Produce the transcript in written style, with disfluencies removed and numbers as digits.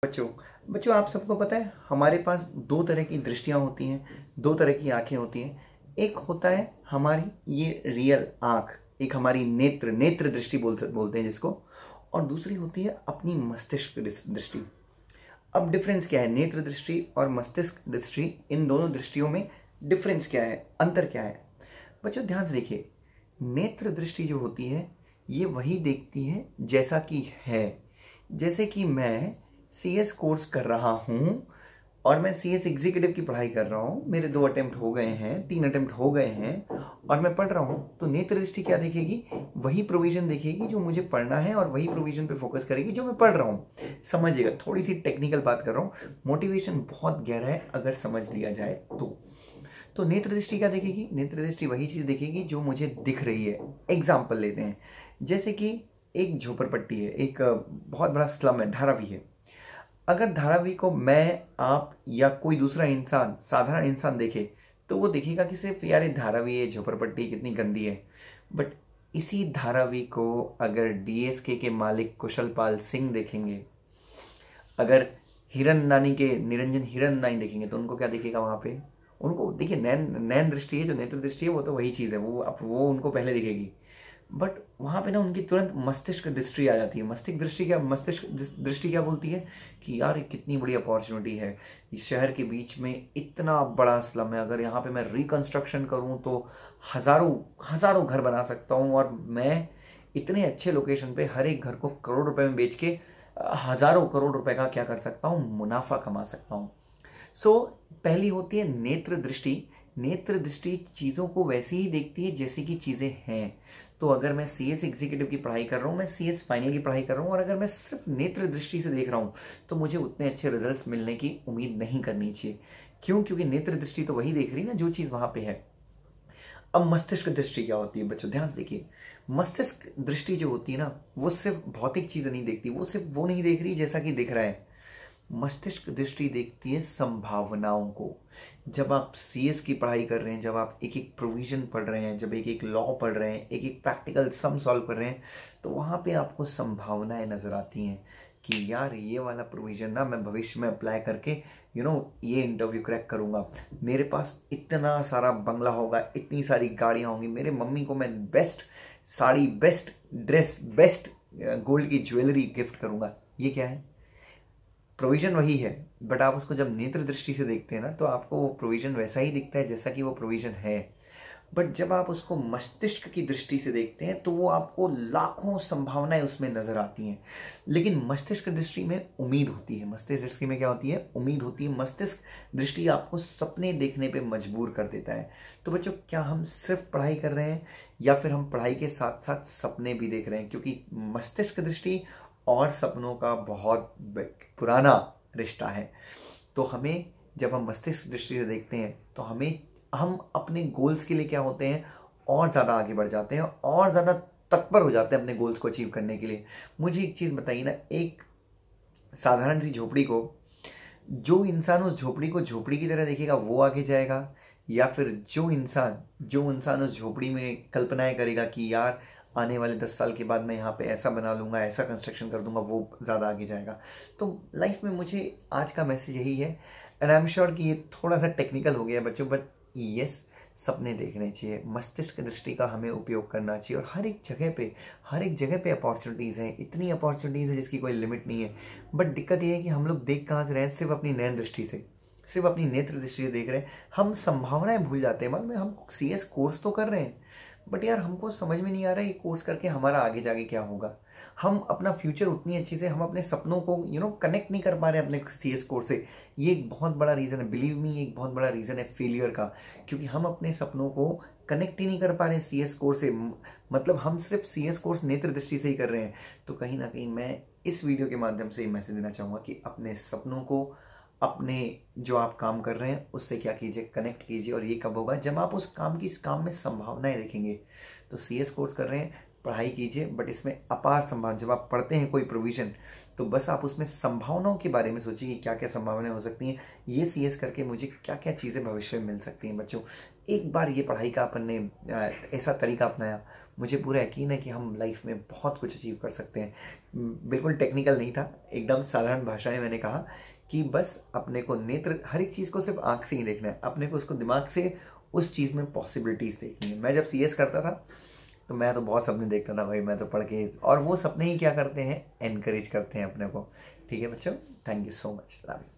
बच्चों बच्चों आप सबको पता है हमारे पास दो तरह की दृष्टियां होती हैं, दो तरह की आंखें होती हैं। एक होता है हमारी ये रियल आंख, एक हमारी नेत्र नेत्र दृष्टि बोलते हैं जिसको, और दूसरी होती है अपनी मस्तिष्क दृष्टि। अब डिफरेंस क्या है नेत्र दृष्टि और मस्तिष्क दृष्टि, इन दोनों दृष्टियों में डिफरेंस क्या है, अंतर क्या है? बच्चों ध्यान से देखिए, नेत्र दृष्टि जो होती है ये वही देखती है जैसा कि है। जैसे कि मैं CS कोर्स कर रहा हूँ और मैं CS एग्जीक्यूटिव की पढ़ाई कर रहा हूँ, मेरे 2 अटेम्प्ट हो गए हैं, 3 अटेम्प्ट हो गए हैं और मैं पढ़ रहा हूँ, तो नेत्र दृष्टि क्या देखेगी? वही प्रोविजन देखेगी जो मुझे पढ़ना है और वही प्रोविजन पे फोकस करेगी जो मैं पढ़ रहा हूँ। समझिएगा, थोड़ी सी टेक्निकल बात कर रहा हूँ, मोटिवेशन बहुत गहरा है अगर समझ लिया जाए तो नेत्र दृष्टि क्या देखेगी? नेत्र दृष्टि वही चीज़ देखेगी जो मुझे दिख रही है। एग्जाम्पल लेते हैं, जैसे कि एक झोपड़पट्टी है, एक बहुत बड़ा स्लम है, धारावी है। अगर धारावी को मैं, आप या कोई दूसरा इंसान, साधारण इंसान देखे तो वो देखेगा कि सिर्फ यार ये धारावी है, झोपड़पट्टी कितनी गंदी है। बट इसी धारावी को अगर DSK के मालिक कुशलपाल सिंह देखेंगे, अगर हिरन नानी के निरंजन हिरन नानी देखेंगे तो उनको क्या दिखेगा वहाँ पे? उनको देखिए नैन दृष्टि है, जो नेत्र दृष्टि है वो तो वही चीज़ है, वो उनको पहले दिखेगी। बट वहाँ पे ना उनकी तुरंत मस्तिष्क दृष्टि आ जाती है। मस्तिष्क दृष्टि क्या बोलती है कि यार ये कितनी बड़ी अपॉर्चुनिटी है, इस शहर के बीच में इतना बड़ा स्लम है, अगर यहाँ पे मैं रिकंस्ट्रक्शन करूँ तो हज़ारों हज़ारों घर बना सकता हूँ और मैं इतने अच्छे लोकेशन पे हर एक घर को करोड़ रुपए में बेच के हज़ारों करोड़ रुपए का क्या कर सकता हूँ, मुनाफा कमा सकता हूँ। पहली होती है नेत्र दृष्टि। नेत्र दृष्टि चीज़ों को वैसे ही देखती है जैसे कि चीज़ें हैं। तो अगर मैं CS एग्जीक्यूटिव की पढ़ाई कर रहा हूँ, मैं CS फाइनल की पढ़ाई कर रहा हूँ और अगर मैं सिर्फ नेत्र दृष्टि से देख रहा हूँ तो मुझे उतने अच्छे रिजल्ट्स मिलने की उम्मीद नहीं करनी चाहिए। क्यों? क्योंकि नेत्र दृष्टि तो वही देख रही है ना जो चीज़ वहाँ पे है। अब मस्तिष्क दृष्टि क्या होती है बच्चों? ध्यान से देखिए, मस्तिष्क दृष्टि जो होती है ना वो सिर्फ भौतिक चीज़ें नहीं देखती, वो सिर्फ वो नहीं देख रही जैसा कि दिख रहा है। मस्तिष्क दृष्टि देखती है संभावनाओं को। जब आप CS की पढ़ाई कर रहे हैं, जब आप एक एक प्रोविजन पढ़ रहे हैं, जब एक एक लॉ पढ़ रहे हैं, एक एक प्रैक्टिकल सम सॉल्व कर रहे हैं, तो वहाँ पे आपको संभावनाएं नजर आती हैं कि यार ये वाला प्रोविजन ना मैं भविष्य में अप्लाई करके ये इंटरव्यू क्रैक करूँगा, मेरे पास इतना सारा बंगला होगा, इतनी सारी गाड़ियाँ होंगी, मेरे मम्मी को मैं best sari, best dress, best gold की ज्वेलरी गिफ्ट करूँगा। ये क्या है? प्रोविजन वही है, बट आप उसको जब नेत्र दृष्टि से देखते हैं ना तो आपको वो प्रोविजन वैसा ही दिखता है जैसा कि वो प्रोविजन है। बट जब आप उसको मस्तिष्क की दृष्टि से देखते हैं तो वो आपको लाखों संभावनाएं उसमें नजर आती हैं। लेकिन मस्तिष्क दृष्टि में उम्मीद होती है। मस्तिष्क दृष्टि में क्या होती है? उम्मीद होती है। मस्तिष्क दृष्टि आपको सपने देखने पे मजबूर कर देता है। तो बच्चों, क्या हम सिर्फ पढ़ाई कर रहे हैं या फिर हम पढ़ाई के साथ साथ सपने भी देख रहे हैं? क्योंकि मस्तिष्क दृष्टि और सपनों का बहुत पुराना रिश्ता है। तो हमें, जब हम मस्तिष्क दृष्टि से देखते हैं तो हम अपने गोल्स के लिए क्या होते हैं, और ज़्यादा आगे बढ़ जाते हैं और ज़्यादा तत्पर हो जाते हैं अपने गोल्स को अचीव करने के लिए। मुझे एक चीज़ बताइए ना, एक साधारण सी झोपड़ी को, जो इंसान उस झोपड़ी को झोपड़ी की तरह देखेगा वो आगे जाएगा, या फिर जो इंसान उस झोपड़ी में कल्पनाएं करेगा कि यार आने वाले 10 साल के बाद मैं यहाँ पे ऐसा बना लूँगा, ऐसा कंस्ट्रक्शन कर दूंगा, वो ज़्यादा आगे जाएगा। तो लाइफ में मुझे आज का मैसेज यही है, एंड आई एम श्योर कि ये थोड़ा सा टेक्निकल हो गया बच्चों, बट यस, सपने देखने चाहिए, मस्तिष्क दृष्टि का हमें उपयोग करना चाहिए। और हर एक जगह पे अपॉर्चुनिटीज़ हैं, इतनी अपॉर्चुनिटीज़ है जिसकी कोई लिमिट नहीं है। बट दिक्कत ये है कि हम लोग देख कहाँ से रहे हैं? सिर्फ अपनी नैन दृष्टि से, सिर्फ अपनी नेत्र दृष्टि से देख रहे हैं। हम संभावनाएं भूल जाते हैं। मतलब हम CS कोर्स तो कर रहे हैं, बट यार हमको समझ में नहीं आ रहा है ये कोर्स करके हमारा आगे जाके क्या होगा। हम अपना फ्यूचर उतनी अच्छी से, हम अपने सपनों को कनेक्ट नहीं कर पा रहे अपने CS कोर्स से। ये एक बहुत बड़ा रीज़न है, बिलीव मी, एक बहुत बड़ा रीज़न है फेलियर का, क्योंकि हम अपने सपनों को कनेक्ट ही नहीं कर पा रहे CS कोर्स से। मतलब हम सिर्फ CS कोर्स नेत्र दृष्टि से ही कर रहे हैं। तो कहीं ना कहीं मैं इस वीडियो के माध्यम से मैसेज देना चाहूँगा कि अपने सपनों को, अपने जो आप काम कर रहे हैं उससे क्या कीजिए, कनेक्ट कीजिए। और ये कब होगा? जब आप उस काम में संभावनाएं देखेंगे। तो CS कोर्स कर रहे हैं, पढ़ाई कीजिए, बट इसमें अपार संभावना, जब आप पढ़ते हैं कोई प्रोविजन तो बस आप उसमें संभावनाओं के बारे में सोचिए कि क्या क्या संभावनाएं हो सकती हैं, ये CS करके मुझे क्या क्या चीज़ें भविष्य में मिल सकती हैं। बच्चों, एक बार ये पढ़ाई का अपन ने ऐसा तरीका अपनाया, मुझे पूरा यकीन है कि हम लाइफ में बहुत कुछ अचीव कर सकते हैं। बिल्कुल टेक्निकल नहीं था, एकदम साधारण भाषा में मैंने कहा कि बस अपने को नेत्र, हर एक चीज़ को सिर्फ आँख से ही देखना है, अपने को उसको दिमाग से उस चीज़ में पॉसिबिलिटीज़ देखनी है। मैं जब CS करता था तो मैं तो बहुत सपने देखता था भाई, मैं तो पढ़ के, और वो सपने ही क्या करते हैं, एनकरेज करते हैं अपने को। ठीक है बच्चों, thank you so much, love you.